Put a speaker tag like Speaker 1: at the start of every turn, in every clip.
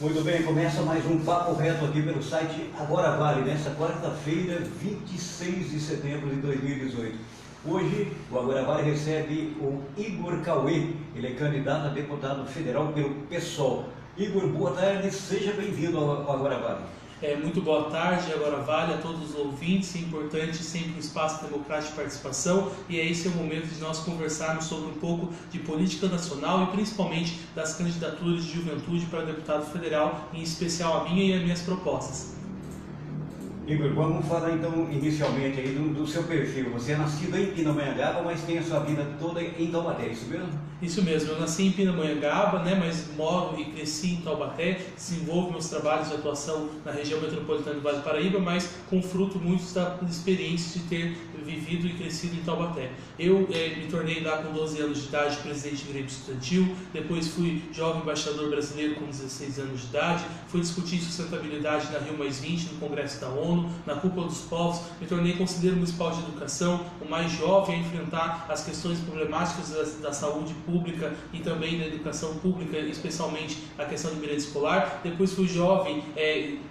Speaker 1: Muito bem, começa mais um Papo Reto aqui pelo site Agora Vale, nesta quarta-feira, 26 de setembro de 2018. Hoje, o Agora Vale recebe o Igor Cauê, ele é candidato a deputado federal pelo PSOL. Igor, boa tarde, seja bem-vindo ao Agora Vale.
Speaker 2: Muito boa tarde, Agora Vale, a todos os ouvintes. É importante sempre um espaço democrático de participação e esse é o momento de nós conversarmos sobre um pouco de política nacional e principalmente das candidaturas de juventude para deputado federal, em especial a minha e as minhas propostas.
Speaker 1: Igor, vamos falar então inicialmente aí do seu perfil. Você é nascido em Pindamonhangaba, mas tem a sua vida toda em Taubaté, é isso mesmo?
Speaker 2: Isso mesmo, eu nasci em Pindamonhangaba, mas moro e cresci em Taubaté, desenvolvo meus trabalhos de atuação na região metropolitana do Vale do Paraíba, mas com fruto muito da experiência de ter vivido e crescido em Taubaté. Eu me tornei lá com 12 anos de idade presidente do Grêmio Estudantil, depois fui jovem embaixador brasileiro com 16 anos de idade, fui discutir sustentabilidade na Rio+20 no Congresso da ONU, na Cúpula dos Povos, me tornei conselheiro municipal de educação, o mais jovem a enfrentar as questões problemáticas da saúde pública e também da educação pública, especialmente a questão do merenda escolar. Depois fui jovem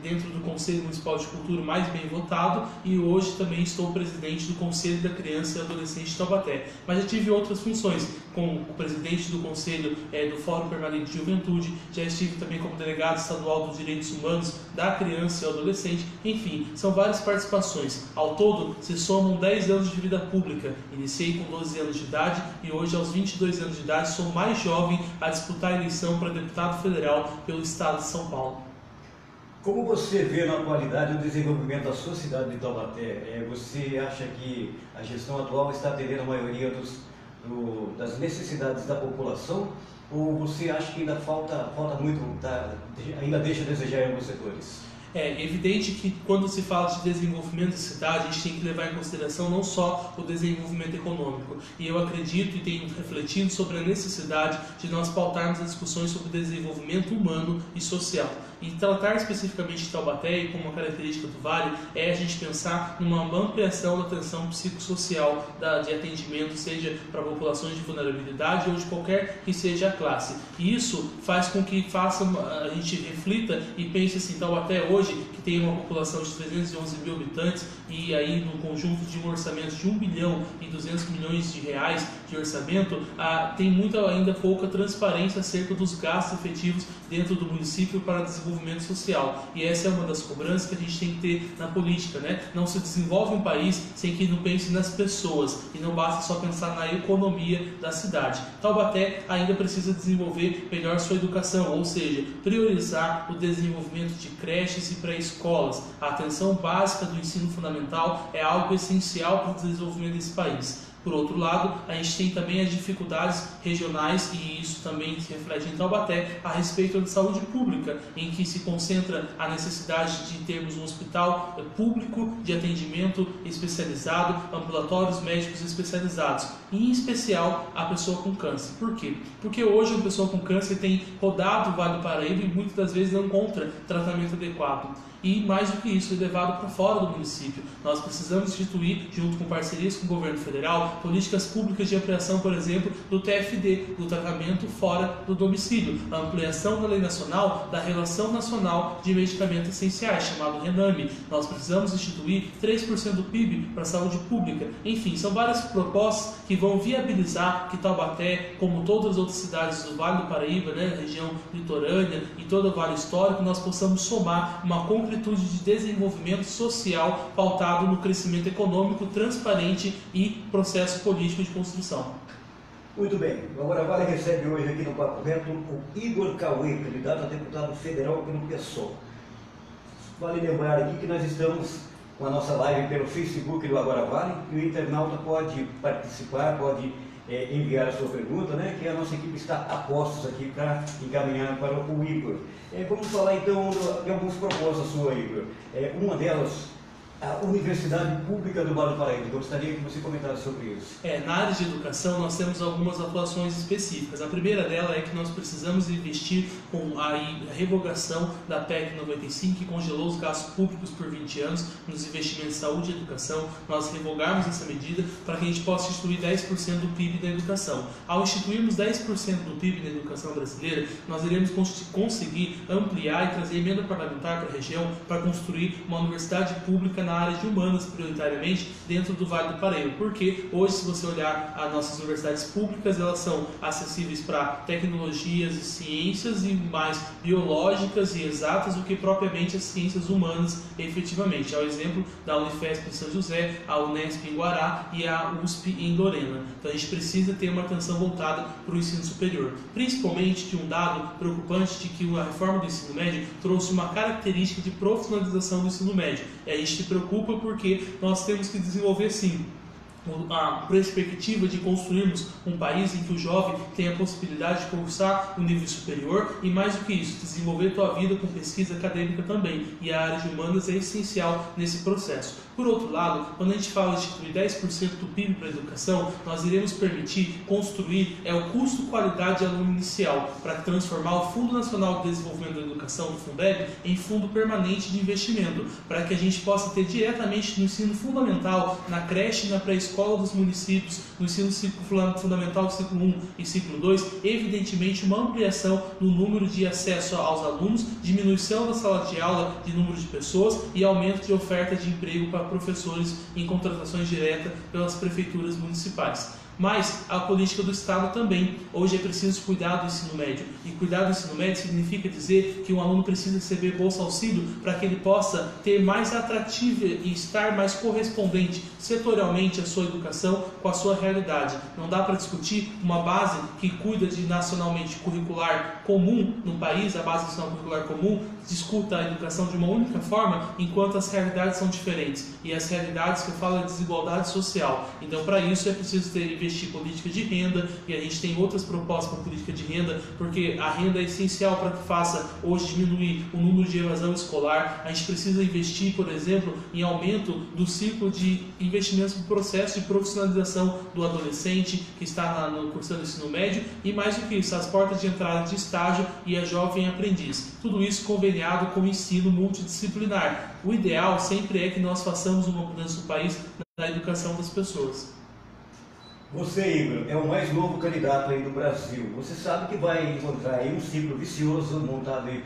Speaker 2: dentro do Conselho Municipal de Cultura mais bem votado e hoje também estou presidente do Conselho da Criança e Adolescente de Taubaté. Mas já tive outras funções, como presidente do Conselho do Fórum Permanente de Juventude, já estive também como delegado estadual dos Direitos Humanos da Criança e Adolescente, enfim, são várias participações. Ao todo, se somam 10 anos de vida pública. Iniciei com 12 anos de idade e hoje, aos 22 anos de idade, sou mais jovem a disputar a eleição para deputado federal pelo estado de São Paulo.
Speaker 1: Como você vê na atualidade o desenvolvimento da sua cidade de Taubaté? Você acha que a gestão atual está atendendo a maioria das necessidades da população? Ou você acha que ainda falta muito, ainda deixa a desejar em alguns setores?
Speaker 2: É evidente que quando se fala de desenvolvimento da cidade, a gente tem que levar em consideração não só o desenvolvimento econômico. E eu acredito e tenho refletido sobre a necessidade de nós pautarmos as discussões sobre o desenvolvimento humano e social. E tratar especificamente de Taubaté, e como uma característica do Vale, é a gente pensar numa ampliação da atenção psicossocial de atendimento, seja para populações de vulnerabilidade ou de qualquer que seja a classe. E isso faz com que a gente reflita e pense assim, Taubaté hoje, que tem uma população de 311 mil habitantes e aí no conjunto de um orçamento de 1 bilhão e 200 milhões de reais de orçamento, tem ainda pouca transparência acerca dos gastos efetivos dentro do município para desenvolvimento social. E essa é uma das cobranças que a gente tem que ter na política, né? Não se desenvolve um país sem que não pense nas pessoas e não basta só pensar na economia da cidade. Taubaté ainda precisa desenvolver melhor sua educação, ou seja, priorizar o desenvolvimento de creches e pré-escolas. A atenção básica do ensino fundamental é algo essencial para o desenvolvimento desse país. Por outro lado, a gente tem também as dificuldades regionais, e isso também se reflete em Taubaté, a respeito da saúde pública, em que se concentra a necessidade de termos um hospital público de atendimento especializado, ambulatórios médicos especializados, e em especial a pessoa com câncer. Por quê? Porque hoje a pessoa com câncer tem rodado o Vale do Paraíba e muitas das vezes não encontra tratamento adequado. E mais do que isso, é levado para fora do município. Nós precisamos instituir, junto com parcerias com o governo federal, políticas públicas de ampliação, por exemplo, do TFD, do tratamento fora do domicílio, a ampliação da lei nacional da Relação Nacional de Medicamentos Essenciais, chamado RENAME. Nós precisamos instituir 3% do PIB para a saúde pública. Enfim, são várias propostas que vão viabilizar que Taubaté, como todas as outras cidades do Vale do Paraíba, né, região litorânea e todo o Vale Histórico, nós possamos somar uma concretitude de desenvolvimento social pautado no crescimento econômico, transparente e processo político de construção.
Speaker 1: Muito bem, o Agora Vale recebe hoje aqui no Papo Reto o Igor Cauê, candidato a deputado federal pelo PSOL. Vale lembrar aqui que nós estamos com a nossa live pelo Facebook do Agora Vale e o internauta pode participar, pode enviar a sua pergunta, né, que a nossa equipe está a postos aqui para encaminhar para o Igor. Vamos falar então de algumas propostas suas, Igor. Uma delas a Universidade Pública do Vale do Paraíba. Eu gostaria que você comentasse sobre isso.
Speaker 2: Na área de educação nós temos algumas atuações específicas. A primeira dela é que nós precisamos investir com a revogação da PEC 95, que congelou os gastos públicos por 20 anos nos investimentos em saúde e educação. Nós revogarmos essa medida para que a gente possa instituir 10% do PIB da educação. Ao instituirmos 10% do PIB da educação brasileira, nós iremos conseguir ampliar e trazer emenda parlamentar para a região para construir uma universidade pública na área de humanas, prioritariamente, dentro do Vale do Paraíba. Porque hoje, se você olhar as nossas universidades públicas, elas são acessíveis para tecnologias e ciências e mais biológicas e exatas do que propriamente as ciências humanas, efetivamente. É o exemplo da Unifesp em São José, a Unesp em Guará e a USP em Lorena. Então a gente precisa ter uma atenção voltada para o ensino superior. Principalmente de um dado preocupante de que a reforma do ensino médio trouxe uma característica de profissionalização do ensino médio. E a gente se preocupa porque nós temos que desenvolver sim a perspectiva de construirmos um país em que o jovem tenha a possibilidade de cursar um nível superior e, mais do que isso, desenvolver a sua vida com pesquisa acadêmica também. E a área de humanas é essencial nesse processo. Por outro lado, quando a gente fala de instituir 10% do PIB para a educação, nós iremos permitir construir o custo-qualidade de aluno inicial para transformar o Fundo Nacional de Desenvolvimento da Educação, do Fundeb, em fundo permanente de investimento, para que a gente possa ter diretamente no ensino fundamental, na creche e na pré-escola dos municípios, no ensino fundamental do ciclo 1 e ciclo 2, evidentemente uma ampliação no número de acesso aos alunos, diminuição da sala de aula de número de pessoas e aumento de oferta de emprego para professores em contratações diretas pelas prefeituras municipais. Mas a política do Estado também. Hoje é preciso cuidar do ensino médio. E cuidar do ensino médio significa dizer que um aluno precisa receber bolsa auxílio para que ele possa ter mais atrativo e estar mais correspondente setorialmente a sua educação com a sua realidade. Não dá para discutir uma base que cuida de nacionalmente curricular comum no país, a base nacional curricular comum, discuta a educação de uma única forma, enquanto as realidades são diferentes. E as realidades que eu falo é desigualdade social. Então, para isso é preciso investir em política de renda, e a gente tem outras propostas para política de renda, porque a renda é essencial para que faça hoje diminuir o número de evasão escolar. A gente precisa investir, por exemplo, em aumento do ciclo de investimentos no processo de profissionalização do adolescente que está cursando ensino médio, e mais do que isso, as portas de entrada de estágio e a jovem aprendiz. Tudo isso conveniado com o ensino multidisciplinar. O ideal sempre é que nós façamos uma mudança no país na educação das pessoas.
Speaker 1: Você, Igor, é o mais novo candidato aí do Brasil. Você sabe que vai encontrar aí um ciclo vicioso montado aí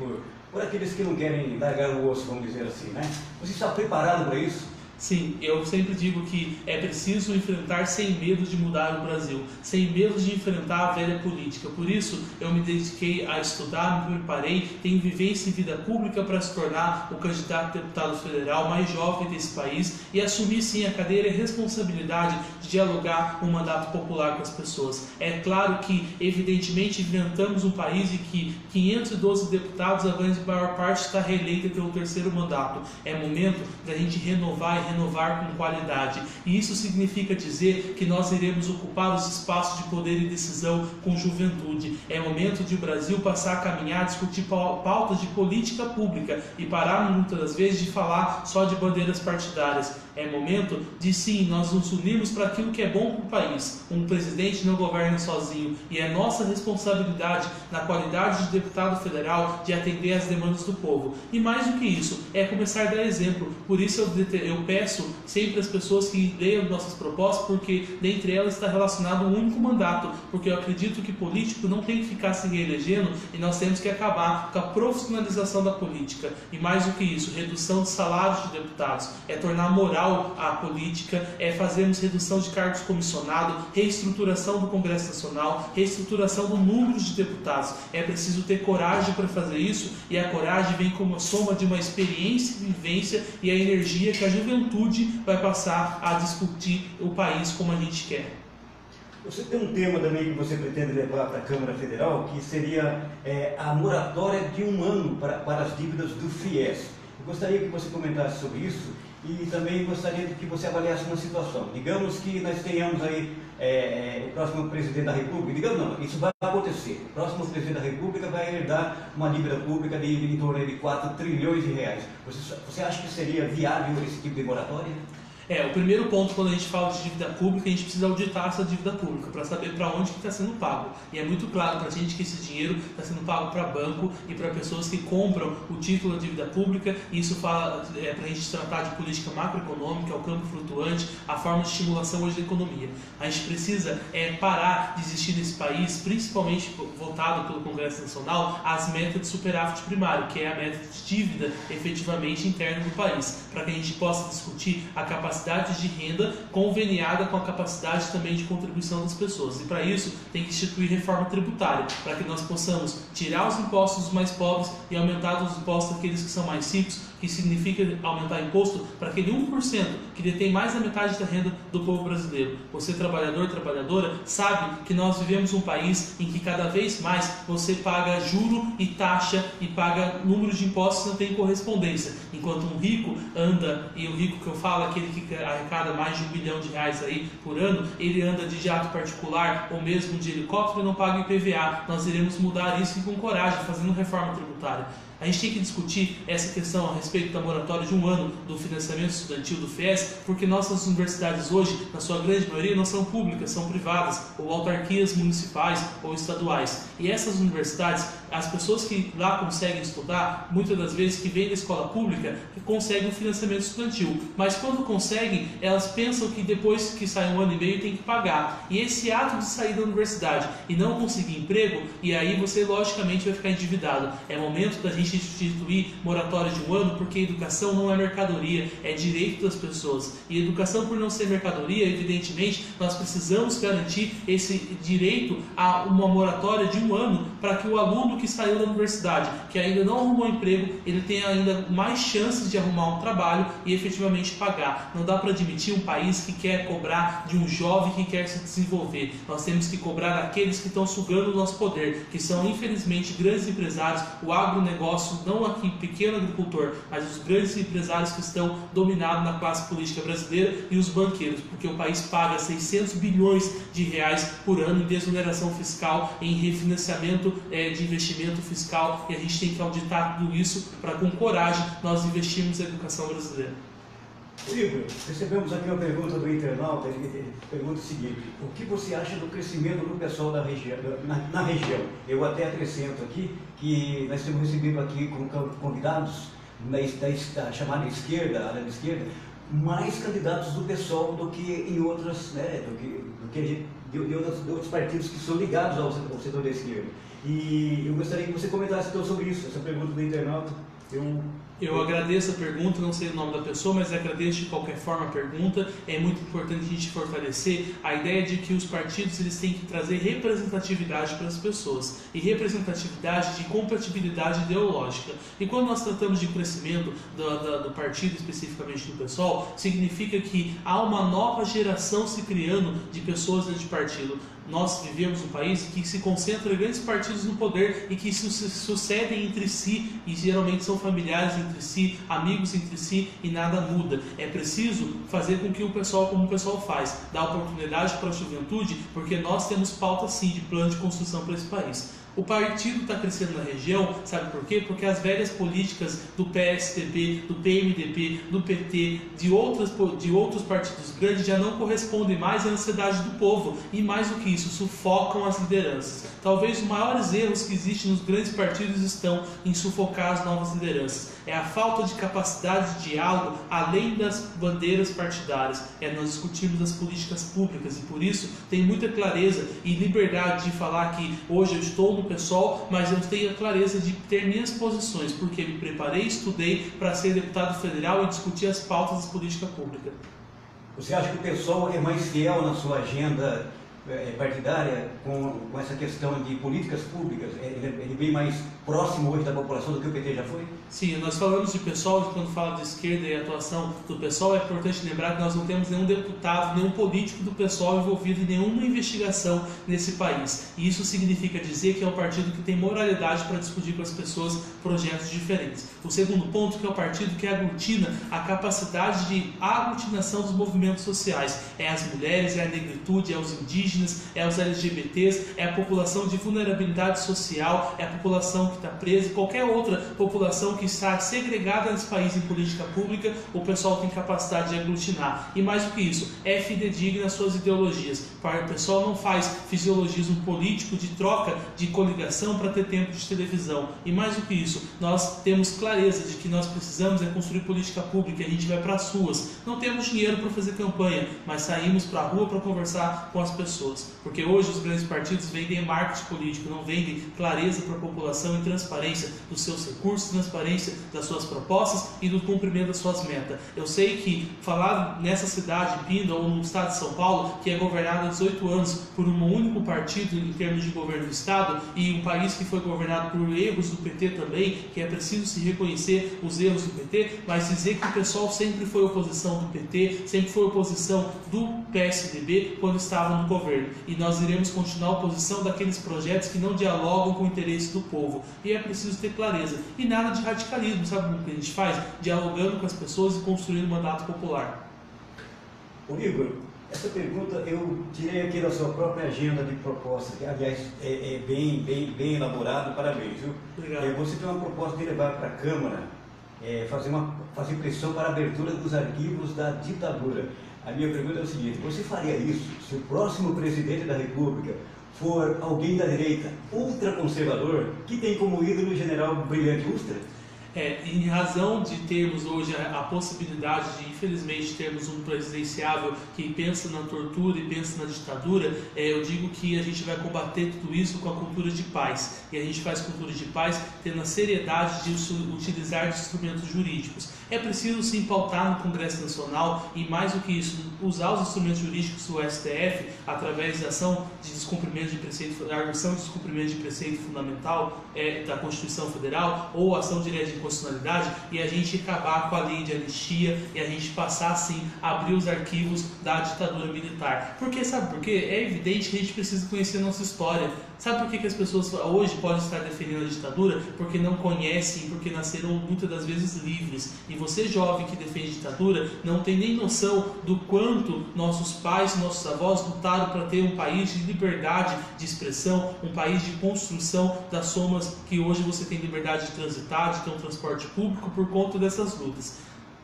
Speaker 1: por aqueles que não querem largar o osso, vamos dizer assim, né? Você está preparado para isso?
Speaker 2: Sim, eu sempre digo que é preciso enfrentar sem medo de mudar o Brasil, sem medo de enfrentar a velha política. Por isso, eu me dediquei a estudar, me preparei, tenho vivência em vida pública para se tornar o candidato a deputado federal mais jovem desse país e assumir sim a cadeira e a responsabilidade de dialogar um mandato popular com as pessoas. É claro que, evidentemente, enfrentamos um país em que 512 deputados, a grande maior parte está reeleita pelo terceiro mandato. É momento da gente renovar com qualidade. E isso significa dizer que nós iremos ocupar os espaços de poder e decisão com juventude. É momento de o Brasil passar a caminhar, discutir pautas de política pública e parar muitas das vezes de falar só de bandeiras partidárias. É momento de sim, nós nos unirmos para aquilo que é bom para o país. Um presidente não governa sozinho e é nossa responsabilidade, na qualidade de deputado federal, de atender às demandas do povo. E mais do que isso, é começar a dar exemplo. Por isso eu peço sempre às pessoas que leiam nossas propostas, porque dentre elas está relacionado um único mandato, porque eu acredito que político não tem que ficar se reelegendo e nós temos que acabar com a profissionalização da política. E mais do que isso, redução de salários de deputados, é tornar moral a política, é fazermos redução de cargos comissionados, reestruturação do Congresso Nacional, reestruturação do número de deputados. É preciso ter coragem para fazer isso, e a coragem vem como a soma de uma experiência e vivência e a energia que a juventude vai passar a discutir o país como a gente quer.
Speaker 1: Você tem um tema também que você pretende levar para a Câmara Federal, que seria a moratória de 1 ano para as dívidas do FIES. Eu gostaria que você comentasse sobre isso E também gostaria de que você avaliasse uma situação. Digamos que nós tenhamos aí o próximo presidente da República, digamos não, isso vai acontecer. O próximo presidente da República vai herdar uma dívida pública de em torno de 4 trilhões de reais. Você acha que seria viável esse tipo de moratória?
Speaker 2: O primeiro ponto, quando a gente fala de dívida pública, a gente precisa auditar essa dívida pública para saber para onde que está sendo pago. E é muito claro para a gente que esse dinheiro está sendo pago para banco e para pessoas que compram o título da dívida pública. E isso fala para a gente tratar de política macroeconômica, o campo flutuante, a forma de estimulação hoje da economia. A gente precisa parar de existir nesse país, principalmente votado pelo Congresso Nacional, as metas de superávit primário, que é a meta de dívida efetivamente interna do país, para que a gente possa discutir a capacidade de renda conveniada com a capacidade também de contribuição das pessoas. E para isso tem que instituir reforma tributária, para que nós possamos tirar os impostos dos mais pobres e aumentar os impostos daqueles que são mais ricos, que significa aumentar imposto para aquele 1% que detém mais da metade da renda do povo brasileiro. Você, trabalhador, trabalhadora, sabe que nós vivemos um país em que cada vez mais você paga juro e taxa e paga número de impostos que não tem correspondência. Enquanto um rico anda, e o rico que eu falo é aquele que arrecada mais de R$1 bilhão aí por ano, ele anda de jato particular ou mesmo de helicóptero e não paga IPVA. Nós iremos mudar isso e com coragem, fazendo reforma tributária. A gente tem que discutir essa questão a respeito da moratória de 1 ano do financiamento estudantil do FIES, porque nossas universidades hoje, na sua grande maioria, não são públicas, são privadas, ou autarquias municipais ou estaduais. E essas universidades, as pessoas que lá conseguem estudar, muitas das vezes que vêm da escola pública, conseguem o financiamento estudantil. Mas quando conseguem, elas pensam que depois que sai 1 ano e meio tem que pagar. E esse ato de sair da universidade e não conseguir emprego, e aí você logicamente vai ficar endividado. É momento da gente instituir moratória de 1 ano, porque educação não é mercadoria, é direito das pessoas. E educação, por não ser mercadoria, evidentemente, nós precisamos garantir esse direito a uma moratória de 1 ano para que o aluno que saiu da universidade, que ainda não arrumou emprego, ele tenha ainda mais chances de arrumar um trabalho e efetivamente pagar. Não dá para admitir um país que quer cobrar de um jovem que quer se desenvolver. Nós temos que cobrar daqueles que estão sugando o nosso poder, que são infelizmente grandes empresários, o agronegócio, não aqui pequeno agricultor, mas os grandes empresários que estão dominados na classe política brasileira e os banqueiros, porque o país paga 600 bilhões de reais por ano em desoneração fiscal, em refinanciamento de investimento fiscal, e a gente tem que auditar tudo isso para com coragem nós investirmos na educação brasileira.
Speaker 1: Igor, recebemos aqui uma pergunta do internauta, ele pergunta o seguinte: o que você acha do crescimento do pessoal da região, na região? Eu até acrescento aqui que nós temos recebido aqui como convidados da chamada esquerda, área da esquerda, mais candidatos do PSOL do que em outras, né, de outros partidos que são ligados ao setor da esquerda. E eu gostaria que você comentasse então sobre isso, essa pergunta do internauta.
Speaker 2: Eu agradeço a pergunta, não sei o nome da pessoa, mas agradeço de qualquer forma a pergunta. É muito importante a gente fortalecer a ideia de que os partidos eles têm que trazer representatividade para as pessoas e representatividade de compatibilidade ideológica. E quando nós tratamos de crescimento do partido, especificamente do PSOL, significa que há uma nova geração se criando de pessoas dentro de partido. Nós vivemos um país que se concentra grandes partidos no poder e que se sucedem entre si e geralmente são familiares entre si, amigos entre si e nada muda. É preciso fazer com que o pessoal, como o pessoal faz, dar oportunidade para a juventude, porque nós temos pauta sim de plano de construção para esse país. O partido está crescendo na região, sabe por quê? Porque as velhas políticas do PSDB, do PMDB, do PT, de outros partidos grandes já não correspondem mais à ansiedade do povo e, mais do que isso, sufocam as lideranças. Talvez os maiores erros que existem nos grandes partidos estão em sufocar as novas lideranças. É a falta de capacidade de diálogo além das bandeiras partidárias. É nós discutirmos as políticas públicas e por isso tem muita clareza e liberdade de falar que hoje eu estou no PSOL, mas eu tenho a clareza de ter minhas posições, porque me preparei, estudei para ser deputado federal e discutir as pautas da política pública.
Speaker 1: Você acha que o PSOL é mais fiel na sua agenda partidária com essa questão de políticas públicas? Ele é bem mais próximo hoje da população do que o PT já foi?
Speaker 2: Sim, nós falamos de PSOL, quando fala de esquerda e atuação do PSOL, é importante lembrar que nós não temos nenhum deputado, nenhum político do PSOL envolvido em nenhuma investigação nesse país. E isso significa dizer que é um partido que tem moralidade para discutir com as pessoas projetos diferentes. O segundo ponto, que é o partido que aglutina a capacidade de aglutinação dos movimentos sociais. É as mulheres, é a negritude, é os indígenas, é os LGBTs, é a população de vulnerabilidade social, é a população que está presa, qualquer outra população que está segregada nesse país em política pública, o pessoal tem capacidade de aglutinar. E mais do que isso, é fidedigna às suas ideologias. O pessoal não faz fisiologismo político de troca de coligação para ter tempo de televisão. E mais do que isso, nós temos clareza de que nós precisamos construir política pública, a gente vai para as ruas. Não temos dinheiro para fazer campanha, mas saímos para a rua para conversar com as pessoas. Porque hoje os grandes partidos vendem marketing político, não vendem clareza para a população e transparência dos seus recursos, transparência das suas propostas e do cumprimento das suas metas. Eu sei que falar nessa cidade, Pinda, ou no estado de São Paulo, que é governado há 18 anos por um único partido em termos de governo do estado, e um país que foi governado por erros do PT também, que é preciso se reconhecer os erros do PT, mas dizer que o pessoal sempre foi oposição do PT, sempre foi oposição do PSDB quando estava no governo. E nós iremos continuar a oposição daqueles projetos que não dialogam com o interesse do povo. E é preciso ter clareza. E nada de radicalismo, sabe o que a gente faz? Dialogando com as pessoas e construindo um mandato popular.
Speaker 1: Ô Igor, essa pergunta eu tirei aqui da sua própria agenda de proposta, que aliás é bem elaborado, parabéns, viu?
Speaker 2: Obrigado.
Speaker 1: Você tem uma proposta de levar para a Câmara, fazer pressão para a abertura dos arquivos da ditadura. A minha pergunta é o seguinte: você faria isso se o próximo presidente da República for alguém da direita, ultraconservador, que tem como ídolo o general Brilhante Ustra?
Speaker 2: Em razão de termos hoje a possibilidade de, infelizmente, termos um presidenciável que pensa na tortura e pensa na ditadura, eu digo que a gente vai combater tudo isso com a cultura de paz. E a gente faz cultura de paz tendo a seriedade de utilizar de instrumentos jurídicos. É preciso se pautar no Congresso Nacional e, mais do que isso, usar os instrumentos jurídicos do STF através da ação de descumprimento de preceito, da arguição de descumprimento de preceito fundamental da Constituição Federal ou ação direta de inconstitucionalidade, e a gente acabar com a lei de anistia e a gente passar assim a abrir os arquivos da ditadura militar. Porque sabe por quê? É evidente que a gente precisa conhecer a nossa história. Sabe por que as pessoas hoje podem estar defendendo a ditadura? Porque não conhecem, porque nasceram muitas das vezes livres. E você, jovem que defende a ditadura, não tem nem noção do quanto nossos pais, nossos avós lutaram para ter um país de liberdade de expressão, um país de construção das somas que hoje você tem liberdade de transitar, de ter um transporte público por conta dessas lutas.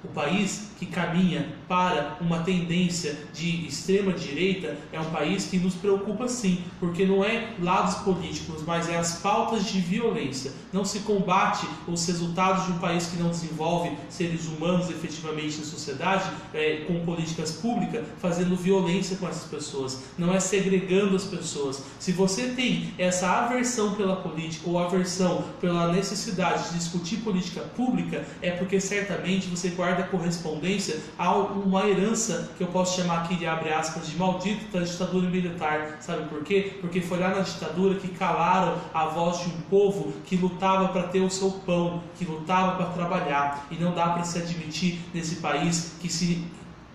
Speaker 2: O país que caminha para uma tendência de extrema direita é um país que nos preocupa sim, porque não é lados políticos, mas é as pautas de violência. Não se combate os resultados de um país que não desenvolve seres humanos efetivamente em sociedade com políticas públicas, fazendo violência com essas pessoas. Não é segregando as pessoas. Se você tem essa aversão pela política ou aversão pela necessidade de discutir política pública, é porque certamente você guarda correspondência a uma herança que eu posso chamar aqui de, abre aspas, de maldita da ditadura militar. Sabe por quê? Porque foi lá na ditadura que calaram a voz de um povo que lutava para ter o seu pão, que lutava para trabalhar. E não dá para se admitir nesse país que se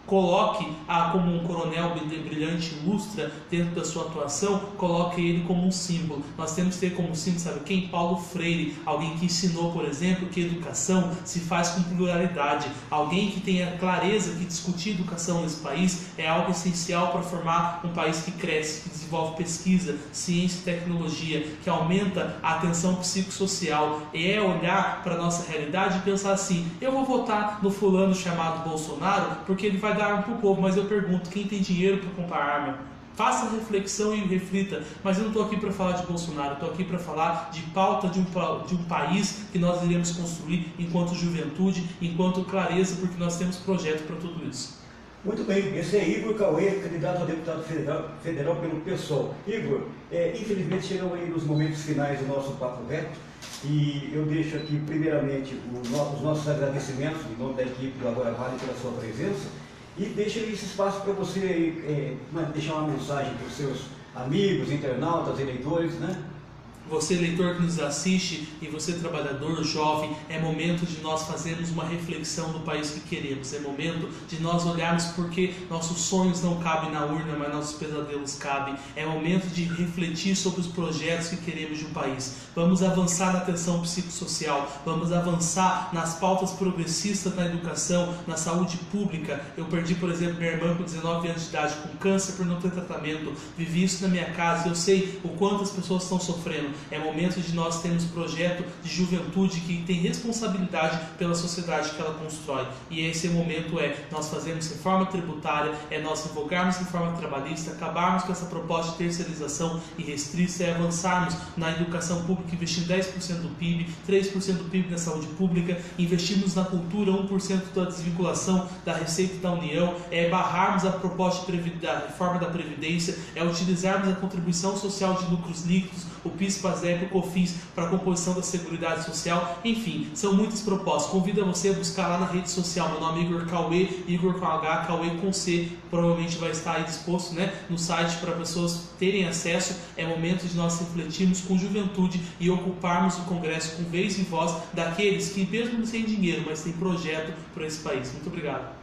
Speaker 2: coloque como um coronel brilhante, ilustra dentro da sua atuação, coloque ele como um símbolo. Nós temos que ter como símbolo, sabe quem? Paulo Freire, alguém que ensinou, por exemplo, que educação se faz com pluralidade, alguém que tenha clareza que discutir educação nesse país é algo essencial para formar um país que cresce, que desenvolve pesquisa, ciência e tecnologia, que aumenta a atenção psicossocial, e é olhar para a nossa realidade e pensar assim: eu vou votar no fulano chamado Bolsonaro porque ele vai dar arma para o povo, mas eu pergunto, quem tem dinheiro para comprar arma? Faça reflexão e reflita, mas eu não estou aqui para falar de Bolsonaro, estou aqui para falar de pauta de um país que nós iremos construir enquanto juventude, enquanto clareza, porque nós temos projeto para tudo isso.
Speaker 1: Muito bem, esse é Igor Cauê, candidato a deputado federal pelo PSOL. Igor, infelizmente chegamos aí nos momentos finais do nosso Papo Reto, e eu deixo aqui primeiramente os nossos agradecimentos em nome da equipe do Agora Vale pela sua presença, e deixo esse espaço para você deixar uma mensagem para os seus amigos, internautas, eleitores, né?
Speaker 2: Você, eleitor que nos assiste, e você, trabalhador, jovem, é momento de nós fazermos uma reflexão do país que queremos. É momento de nós olharmos porque nossos sonhos não cabem na urna, mas nossos pesadelos cabem. É momento de refletir sobre os projetos que queremos de um país. Vamos avançar na atenção psicossocial, vamos avançar nas pautas progressistas na educação, na saúde pública. Eu perdi, por exemplo, minha irmã com 19 anos de idade, com câncer por não ter tratamento. Vivi isso na minha casa, eu sei o quanto as pessoas estão sofrendo. É momento de nós termos projeto de juventude que tem responsabilidade pela sociedade que ela constrói. E esse momento nós fazermos reforma tributária, nós revogarmos reforma trabalhista, acabarmos com essa proposta de terceirização irrestrita, avançarmos na educação pública, investindo 10% do PIB, 3% do PIB na saúde pública, investirmos na cultura, 1% da desvinculação da Receita da União, barrarmos a proposta da reforma da Previdência, utilizarmos a contribuição social de lucros líquidos, o PIS, PASEP, o COFINS para a composição da Seguridade Social. Enfim, são muitas propostas. Convido você a buscar lá na rede social. Meu nome é Igor Cauê, Igor com H, Cauê com C. Provavelmente vai estar aí disposto, no site para pessoas terem acesso. É momento de nós refletirmos com juventude e ocuparmos o Congresso com vez e voz daqueles que, mesmo sem dinheiro, mas têm projeto para esse país. Muito obrigado.